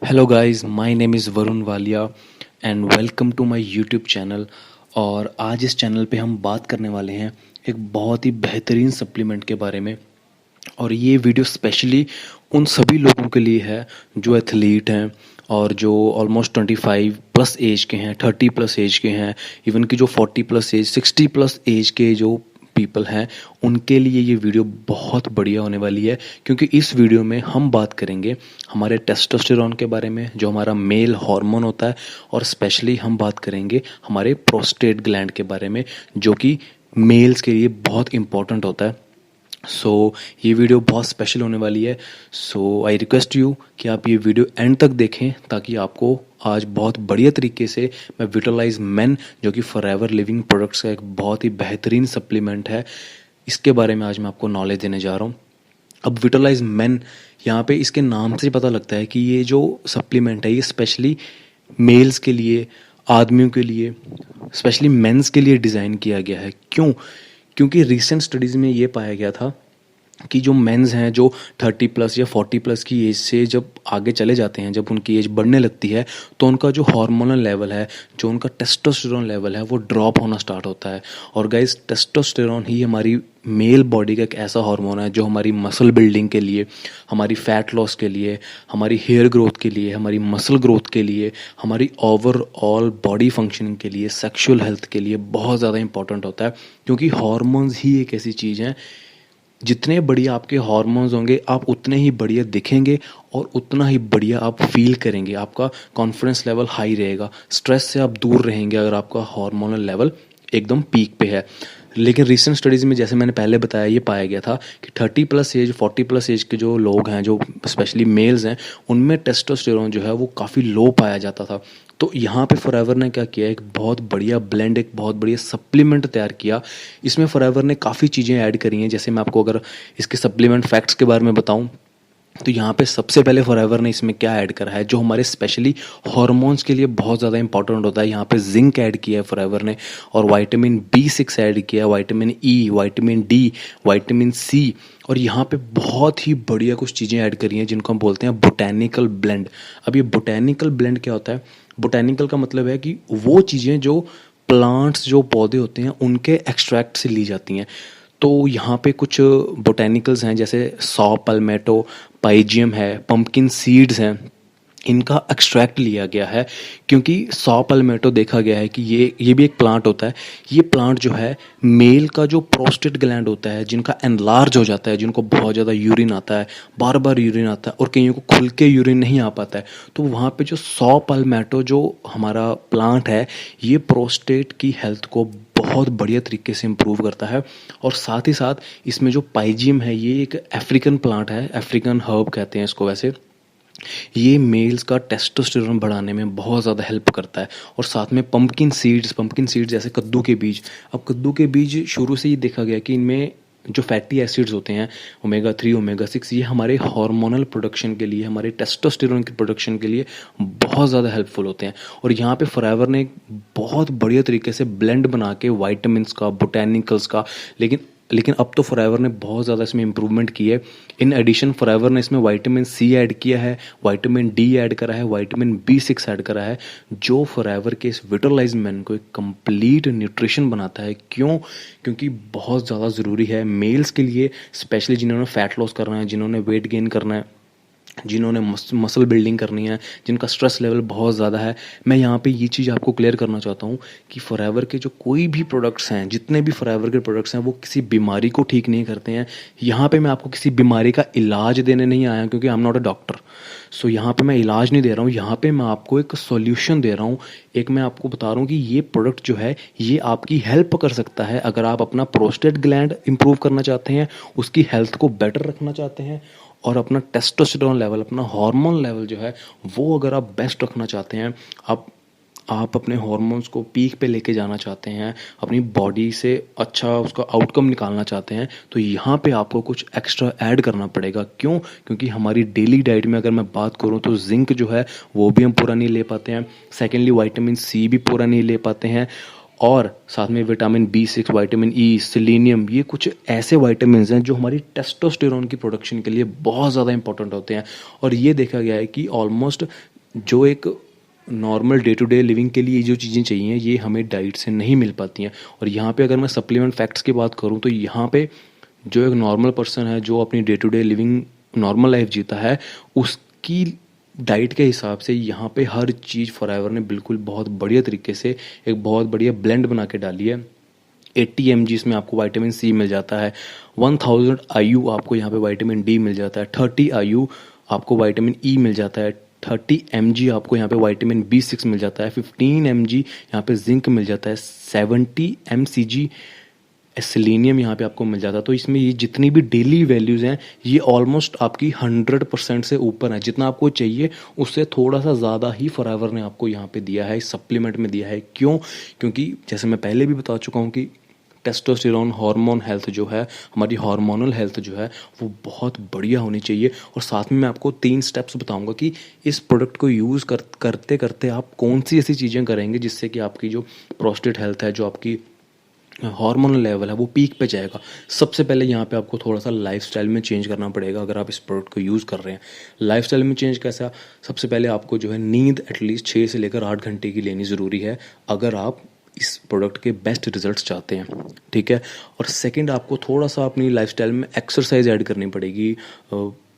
Hello guys, my name is Varun Walia and welcome to my YouTube channel. और आज इस channel पे हम बात करने वाले हैं एक बहुत ही बेहतरीन सप्लीमेंट के बारे में। और ये वीडियो स्पेशली उन सभी लोगों के लिए है जो एथलीट हैं और जो ऑलमोस्ट 25 प्लस एज के हैं, 30 प्लस एज के हैं, इवन कि जो 40 प्लस एज, 60 प्लस एज के जो पीपल हैं, उनके लिए ये वीडियो बहुत बढ़िया होने वाली है। क्योंकि इस वीडियो में हम बात करेंगे हमारे टेस्टोस्टेरोन के बारे में, जो हमारा मेल हार्मोन होता है, और स्पेशली हम बात करेंगे हमारे प्रोस्टेट ग्लैंड के बारे में, जो कि मेल्स के लिए बहुत इंपॉर्टेंट होता है। ये वीडियो बहुत स्पेशल होने वाली है। आई रिक्वेस्ट यू कि आप ये वीडियो एंड तक देखें, ताकि आपको आज बहुत बढ़िया तरीके से मैं विटोलाइज मेन, जो कि फॉरएवर लिविंग प्रोडक्ट्स का एक बहुत ही बेहतरीन सप्लीमेंट है, इसके बारे में आज मैं आपको नॉलेज देने जा रहा हूँ। अब विटोलाइज मेन, यहाँ पे इसके नाम से पता लगता है कि ये जो सप्लीमेंट है ये स्पेशली मेल्स के लिए, आदमियों के लिए, स्पेशली मेंस के लिए डिज़ाइन किया गया है। क्यों? क्योंकि रिसेंट स्टडीज़ में ये पाया गया था कि जो मेंस हैं, जो 30 प्लस या 40 प्लस की एज से जब आगे चले जाते हैं, जब उनकी एज बढ़ने लगती है, तो उनका जो हार्मोनल लेवल है, जो उनका टेस्टोस्टेरोन लेवल है, वो ड्रॉप होना स्टार्ट होता है। और गाइस, टेस्टोस्टेरोन ही हमारी मेल बॉडी का एक ऐसा हार्मोन है जो हमारी मसल बिल्डिंग के लिए, हमारी फैट लॉस के लिए, हमारी हेयर ग्रोथ के लिए, हमारी मसल ग्रोथ के लिए, हमारी ओवरऑल बॉडी फंक्शनिंग के लिए, सेक्सुअल हेल्थ के लिए बहुत ज़्यादा इंपॉर्टेंट होता है। क्योंकि हार्मोन्स ही एक ऐसी चीज़ है, जितने बढ़िया आपके हार्मोन्स होंगे, आप उतने ही बढ़िया दिखेंगे और उतना ही बढ़िया आप फील करेंगे। आपका कॉन्फिडेंस लेवल हाई रहेगा, स्ट्रेस से आप दूर रहेंगे अगर आपका हार्मोनल लेवल एकदम पीक पे है। लेकिन रिसेंट स्टडीज़ में, जैसे मैंने पहले बताया, ये पाया गया था कि 30 प्लस एज, 40 प्लस एज के जो लोग हैं, जो स्पेशली मेल्स हैं, उनमें टेस्टोस्टेरोन जो है वो काफ़ी लो पाया जाता था। तो यहाँ पे फॉरएवर ने क्या किया, एक बहुत बढ़िया ब्लेंड, एक बहुत बढ़िया सप्लीमेंट तैयार किया। इसमें फॉरएवर ने काफ़ी चीज़ें ऐड करी हैं। जैसे मैं आपको अगर इसके सप्लीमेंट फैक्ट्स के बारे में बताऊँ, तो यहाँ पे सबसे पहले फॉरएवर ने इसमें क्या ऐड करा है, जो हमारे स्पेशली हार्मोन्स के लिए बहुत ज़्यादा इंपॉर्टेंट होता है। यहाँ पे जिंक ऐड किया है फॉरएवर ने, और विटामिन B6 ऐड किया है, vitamin E, vitamin D, vitamin C। और यहाँ पे बहुत ही बढ़िया कुछ चीज़ें ऐड करी हैं जिनको हम बोलते हैं बोटैनिकल ब्लेंड। अब ये बोटैनिकल ब्लेंड क्या होता है? बोटैनिकल का मतलब है कि वो चीज़ें जो प्लांट्स, जो पौधे होते हैं, उनके एक्सट्रैक्ट से ली जाती हैं। तो यहाँ पे कुछ बोटेनिकल्स हैं, जैसे सॉ पल्मेटो, पाइजियम है, पंपकिन सीड्स हैं, इनका एक्सट्रैक्ट लिया गया है। क्योंकि सॉ पल्मेटो देखा गया है कि ये भी एक प्लांट होता है। ये प्लांट जो है, मेल का जो प्रोस्टेट ग्लैंड होता है, जिनका एनलार्ज हो जाता है, जिनको बहुत ज़्यादा यूरिन आता है, बार बार यूरिन आता है, और कईयों को खुल के यूरिन नहीं आ पाता है, तो वहाँ पे जो सॉ पल्मेटो जो हमारा प्लांट है, ये प्रोस्टेट की हेल्थ को बहुत बढ़िया तरीके से इम्प्रूव करता है। और साथ ही साथ इसमें जो पाइजियम है, ये एक अफ्रीकन प्लांट है, अफ्रीकन हर्ब कहते हैं इसको वैसे। ये मेल्स का टेस्टोस्टेरोन बढ़ाने में बहुत ज़्यादा हेल्प करता है। और साथ में पंपकिन सीड्स जैसे कद्दू के बीज। अब कद्दू के बीज शुरू से ही देखा गया कि इनमें जो फैटी एसिड्स होते हैं, ओमेगा 3, ओमेगा 6, ये हमारे हार्मोनल प्रोडक्शन के लिए, हमारे टेस्टोस्टेरोन के प्रोडक्शन के लिए बहुत ज़्यादा हेल्पफुल होते हैं। और यहाँ पे फॉरएवर ने एक बहुत बढ़िया तरीके से ब्लेंड बना के वाइटामिन्स का, बोटैनिकल्स का, लेकिन अब तो फॉरएवर ने बहुत ज़्यादा इसमें इम्प्रूवमेंट की है। इन एडिशन फॉरएवर ने इसमें विटामिन C ऐड किया है, विटामिन D ऐड करा है, विटामिन B6 ऐड करा है, जो फॉरएवर के इस विटोलाइज मेन को एक कंप्लीट न्यूट्रिशन बनाता है। क्यों? क्योंकि बहुत ज़्यादा ज़रूरी है मेल्स के लिए, स्पेशली जिन्होंने फैट लॉस करना है, जिन्होंने वेट गेन करना है, जिन्होंने मसल बिल्डिंग करनी है, जिनका स्ट्रेस लेवल बहुत ज़्यादा है। मैं यहाँ पे ये चीज़ आपको क्लियर करना चाहता हूँ कि फॉरएवर के जो कोई भी प्रोडक्ट्स हैं, जितने भी फॉरएवर के प्रोडक्ट्स हैं, वो किसी बीमारी को ठीक नहीं करते हैं। यहाँ पे मैं आपको किसी बीमारी का इलाज देने नहीं आया, क्योंकि I am not a doctor. यहाँ पे मैं इलाज नहीं दे रहा हूँ, यहाँ पे मैं आपको एक सॉल्यूशन दे रहा हूँ। एक मैं आपको बता रहा हूँ कि ये प्रोडक्ट जो है, ये आपकी हेल्प कर सकता है अगर आप अपना प्रोस्टेट ग्लैंड इंप्रूव करना चाहते हैं, उसकी हेल्थ को बेटर रखना चाहते हैं, और अपना टेस्टोस्टेरोन लेवल, अपना हार्मोन लेवल जो है, वो अगर आप बेस्ट रखना चाहते हैं, आप अपने हार्मोन्स को पीक पे लेके जाना चाहते हैं, अपनी बॉडी से अच्छा उसका आउटकम निकालना चाहते हैं, तो यहाँ पे आपको कुछ एक्स्ट्रा ऐड करना पड़ेगा। क्यों? क्योंकि हमारी डेली डाइट में अगर मैं बात करूँ, तो जिंक जो है वो भी हम पूरा नहीं ले पाते हैं। सेकेंडली, विटामिन C भी पूरा नहीं ले पाते हैं। और साथ में vitamin B6, vitamin E, selenium, ये कुछ ऐसे विटामिन्स हैं जो हमारी टेस्टोस्टेरोन की प्रोडक्शन के लिए बहुत ज़्यादा इंपॉर्टेंट होते हैं। और ये देखा गया है कि ऑलमोस्ट जो एक normal day to day living के लिए जो चीज़ें चाहिए ये हमें डाइट से नहीं मिल पाती हैं। और यहाँ पे अगर मैं सप्लीमेंट फैक्ट्स की बात करूँ तो यहाँ पे जो एक नॉर्मल पर्सन है जो अपनी day to day living normal life जीता है उसकी डाइट के हिसाब से यहाँ पे हर चीज़ फॉरएवर ने बिल्कुल बहुत बढ़िया तरीके से एक बहुत बढ़िया ब्लेंड बना के डाली है। 80 mg इसमें आपको विटामिन सी मिल जाता है, 1000 IU आपको यहाँ पे विटामिन डी मिल जाता है, 30 IU आपको विटामिन ई मिल जाता है, 30 mg आपको यहाँ पे विटामिन B6 मिल जाता है, 15 mg यहाँ पे जिंक मिल जाता है, 70 mcg सेलेनियम यहाँ पे आपको मिल जाता है। तो इसमें ये जितनी भी डेली वैल्यूज़ हैं ये ऑलमोस्ट आपकी 100% से ऊपर है। जितना आपको चाहिए उससे थोड़ा सा ज़्यादा ही फॉरएवर ने आपको यहाँ पे दिया है, इस सप्लीमेंट में दिया है। क्यों? क्योंकि जैसे मैं पहले भी बता चुका हूँ कि टेस्टोस्टेरोन हार्मोन हेल्थ जो है, हमारी हार्मोनल हेल्थ जो है वो बहुत बढ़िया होनी चाहिए। और साथ में मैं आपको 3 स्टेप्स बताऊंगा कि इस प्रोडक्ट को यूज़ करते करते आप कौन सी ऐसी चीज़ें करेंगे जिससे कि आपकी जो प्रोस्टेट हेल्थ है, जो आपकी हार्मोनल लेवल है वो पीक पे जाएगा। सबसे पहले यहाँ पे आपको थोड़ा सा लाइफस्टाइल में चेंज करना पड़ेगा अगर आप इस प्रोडक्ट को यूज़ कर रहे हैं। लाइफस्टाइल में चेंज कैसा? सबसे पहले आपको जो है नींद एटलीस्ट 6 से लेकर 8 घंटे की लेनी ज़रूरी है अगर आप इस प्रोडक्ट के बेस्ट रिजल्ट्स चाहते हैं, ठीक है। और सेकंड, आपको थोड़ा सा अपनी लाइफस्टाइल में एक्सरसाइज ऐड करनी पड़ेगी,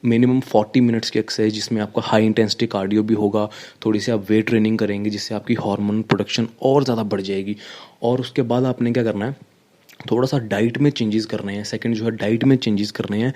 मिनिमम 40 मिनट्स की एक्सरसाइज जिसमें आपका हाई इंटेंसिटी कार्डियो भी होगा। थोड़ी सी आप वेट ट्रेनिंग करेंगे जिससे आपकी हार्मोन प्रोडक्शन और ज़्यादा बढ़ जाएगी। और उसके बाद आपने क्या करना है, थोड़ा सा डाइट में चेंजेस करने हैं। सेकंड जो है डाइट में चेंजेस करने हैं।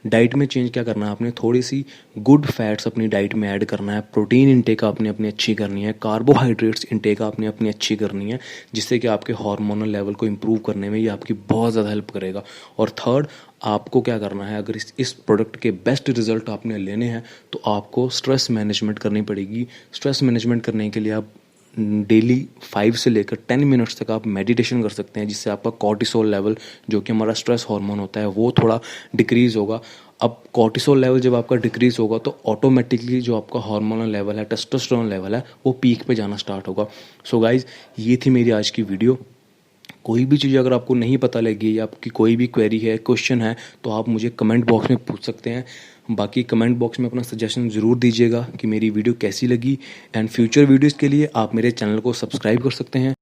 डाइट में चेंज क्या करना है आपने, थोड़ी सी गुड फैट्स अपनी डाइट में ऐड करना है, प्रोटीन इनटेक आपने अपनी अच्छी करनी है, कार्बोहाइड्रेट्स इनटेक आपने अपनी अच्छी करनी है, जिससे कि आपके हार्मोनल लेवल को इम्प्रूव करने में ये आपकी बहुत ज़्यादा हेल्प करेगा। और थर्ड, आपको क्या करना है, अगर इस प्रोडक्ट के बेस्ट रिजल्ट आपने लेने हैं तो आपको स्ट्रेस मैनेजमेंट करनी पड़ेगी। स्ट्रेस मैनेजमेंट करने के लिए आप डेली 5 से लेकर 10 मिनट्स तक आप मेडिटेशन कर सकते हैं, जिससे आपका कॉर्टिसोल लेवल जो कि हमारा स्ट्रेस हार्मोन होता है वो थोड़ा डिक्रीज़ होगा। अब कॉर्टिसोल लेवल जब आपका डिक्रीज़ होगा तो ऑटोमेटिकली जो आपका हार्मोनल लेवल है, टेस्टोस्टेरोन लेवल है, वो पीक पे जाना स्टार्ट होगा। सो गाइज, ये थी मेरी आज की वीडियो। कोई भी चीज़ अगर आपको नहीं पता लगी या आपकी कोई भी क्वेरी है, क्वेश्चन है, तो आप मुझे कमेंट बॉक्स में पूछ सकते हैं। बाकी कमेंट बॉक्स में अपना सजेशन ज़रूर दीजिएगा कि मेरी वीडियो कैसी लगी। एंड फ्यूचर वीडियोज़ के लिए आप मेरे चैनल को सब्सक्राइब कर सकते हैं।